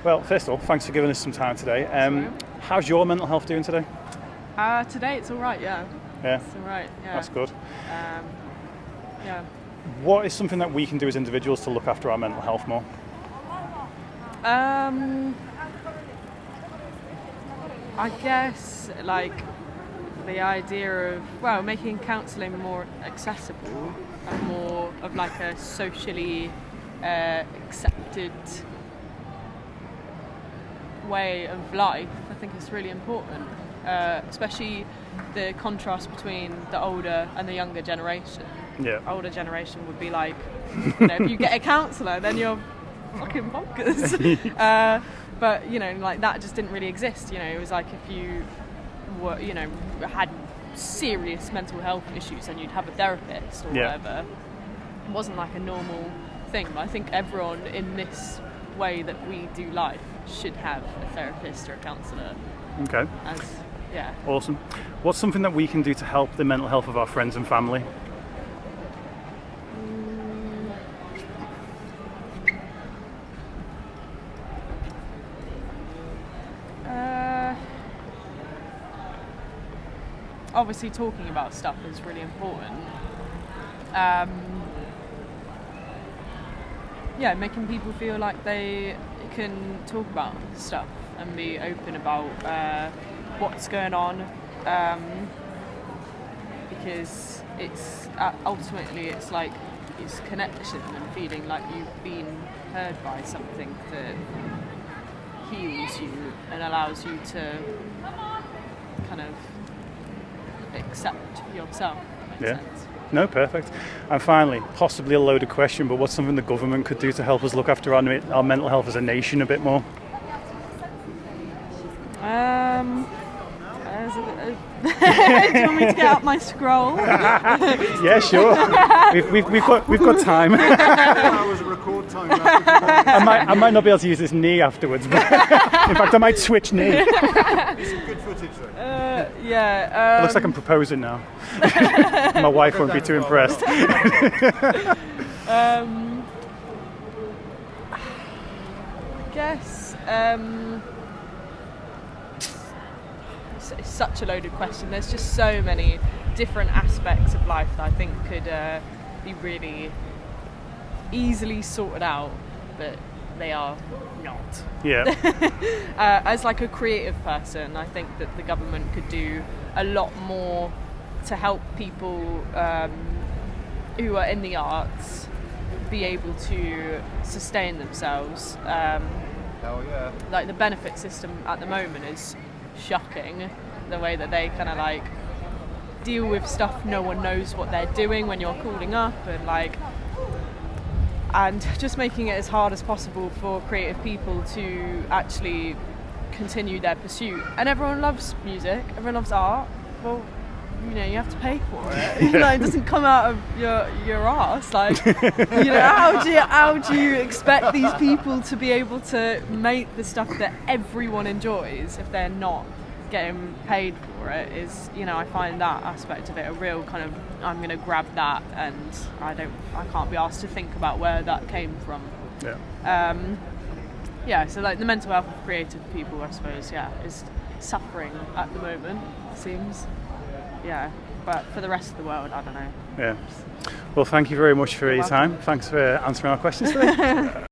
Well, first of all, thanks for giving us some time today. How's your mental health doing today? Today it's all right, yeah. Yeah. It's all right, yeah. That's good. Yeah. What is something that we can do as individuals to look after our mental health more? I guess, like, the idea of, making counselling more accessible and more of, like, a socially accepted way of life, I think is really important. Especially the contrast between the older and the younger generation. Yeah. Older generation would be like, if you get a counsellor, then you're fucking bonkers. But, like that just didn't really exist. It was like if you were, had serious mental health issues, then you'd have a therapist or whatever. It wasn't like a normal thing. But I think everyone in this way that we do life should have a therapist or a counsellor. Okay. Yeah. Awesome. What's something that we can do to help the mental health of our friends and family? Obviously talking about stuff is really important. Making people feel like they can talk about stuff and be open about what's going on, because it's ultimately it's like it's connection and feeling like you've been heard by something that heals you and allows you to kind of accept yourself. Makes sense. No, perfect. And finally, possibly a loaded question, but what's something the government could do to help us look after our mental health as a nation a bit more? Do you want me to get out my scroll? Yeah, sure. We've got time. That was a record time. I might not be able to use this knee afterwards, but in fact I might switch knee. There's some good footage though. It looks like I'm proposing now. My wife won't be too impressed. I guess it's such a loaded question. There's just so many different aspects of life that I think could be really easily sorted out, but they are not. Yeah. As like a creative person, I think that the government could do a lot more to help people who are in the arts be able to sustain themselves. Hell yeah. Like the benefit system at the moment is shocking, the way that they kind of like deal with stuff. No one knows what they're doing when you're calling up, and just making it as hard as possible for creative people to actually continue their pursuit. And everyone loves music, everyone loves art. Well, you have to pay for it. It doesn't come out of your arse. Like, how do you expect these people to be able to make the stuff that everyone enjoys if they're not getting paid for it? I find that aspect of it a real kind of, I'm going to grab that, and I can't be asked to think about where that came from. So like the mental health of creative people, I suppose, is suffering at the moment, it seems. Yeah, but for the rest of the world, I don't know. Yeah. Well, thank you very much for your time. Thanks for answering our questions today.